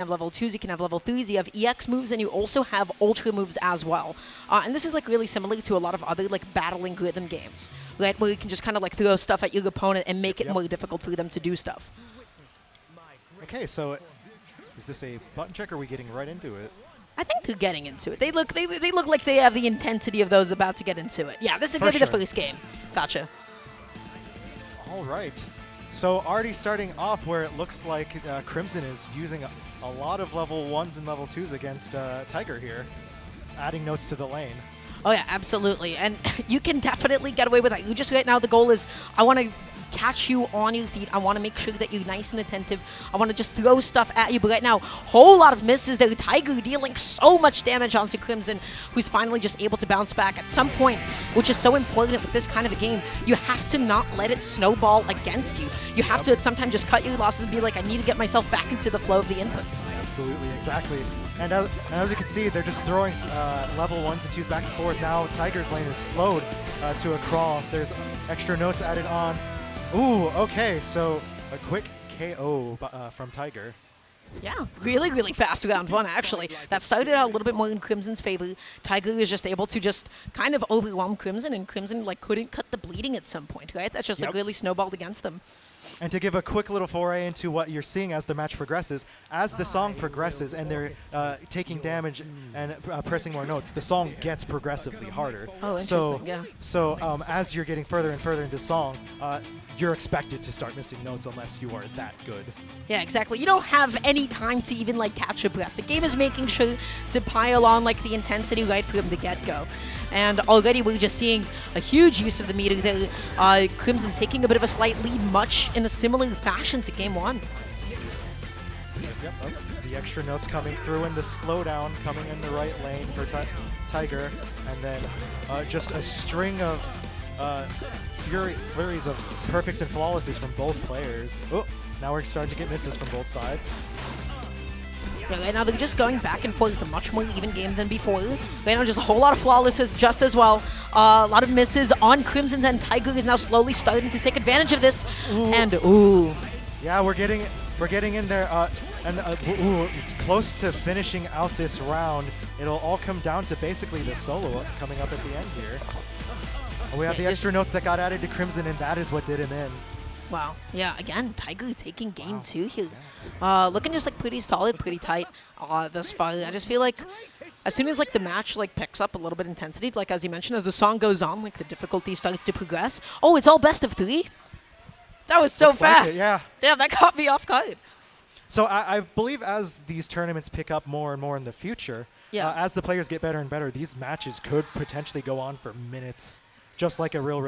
have level 2s, you can have level 3s, you have EX moves, and you also have ultra moves as well. And this is like really similar to a lot of other like battling rhythm games, right? Where you can just kind of like throw stuff at your opponent and make it more difficult for them to do stuff. Okay, so is this a button check or are we getting right into it? I think they're getting into it. They look like they have the intensity of those about to get into it. Yeah, this is going to be the first game. Gotcha. All right. So already starting off where it looks like Crimson is using a lot of level 1s and level 2s against Tyger here, adding notes to the lane. Oh yeah, absolutely. And you can definitely get away with that. You just right now, the goal is I want to catch you on your feet. I want to make sure that you're nice and attentive. I want to just throw stuff at you. But right now, whole lot of misses there. Tyger dealing so much damage onto Crimson, who's finally just able to bounce back at some point, which is so important with this kind of a game. You have to not let it snowball against you. You have to at some time just cut your losses and be like, I need to get myself back into the flow of the inputs. Absolutely, exactly. And as you can see, they're just throwing level 1s and 2s back and forth. Now Tyger's lane is slowed to a crawl. There's extra notes added on. Ooh, okay, so a quick KO from Tyger. Yeah, really, really fast round 1, actually. That started out a little bit more in Crimson's favor. Tyger is just able to just kind of overwhelm Crimson, and Crimson like couldn't cut the bleeding at some point, right? That's just like really snowballed against them. And to give a quick little foray into what you're seeing as the match progresses, as the song progresses and they're taking damage and pressing more notes, the song gets progressively harder. Oh, interesting, yeah. So as you're getting further and further into song, you're expected to start missing notes unless you are that good. Yeah, exactly. You don't have any time to even like catch a breath. The game is making sure to pile on like the intensity right from the get-go. And already we're just seeing a huge use of the meter there. Crimson taking a bit of a slight lead, much in a similar fashion to Game 1. Yep. The extra notes coming through and the slowdown coming in the right lane for Tyger. And then just a string of flurries of perfects and flawlesses from both players. Oh, now we're starting to get misses from both sides. Yeah, right now they're just going back and forth, a much more even game than before. Right now just a whole lot of flawlesses just as well. A lot of misses on Crimson's end. Tyger is now slowly starting to take advantage of this. Ooh. And ooh. Yeah, we're getting in there close to finishing out this round. It'll all come down to basically the solo coming up at the end here. We have the extra notes that got added to Crimson, and that is what did him in. Wow. Yeah, again, Tyger taking game 2 here. Looking just like pretty solid, pretty tight thus far. I just feel like as soon as like the match like picks up a little bit of intensity, like as you mentioned, as the song goes on, like the difficulty starts to progress. Oh, it's all best of 3? That was so Looks fast. Like it, yeah. Yeah, that caught me off guard. So I believe as these tournaments pick up more and more in the future, as the players get better and better, these matches could potentially go on for minutes, just like a real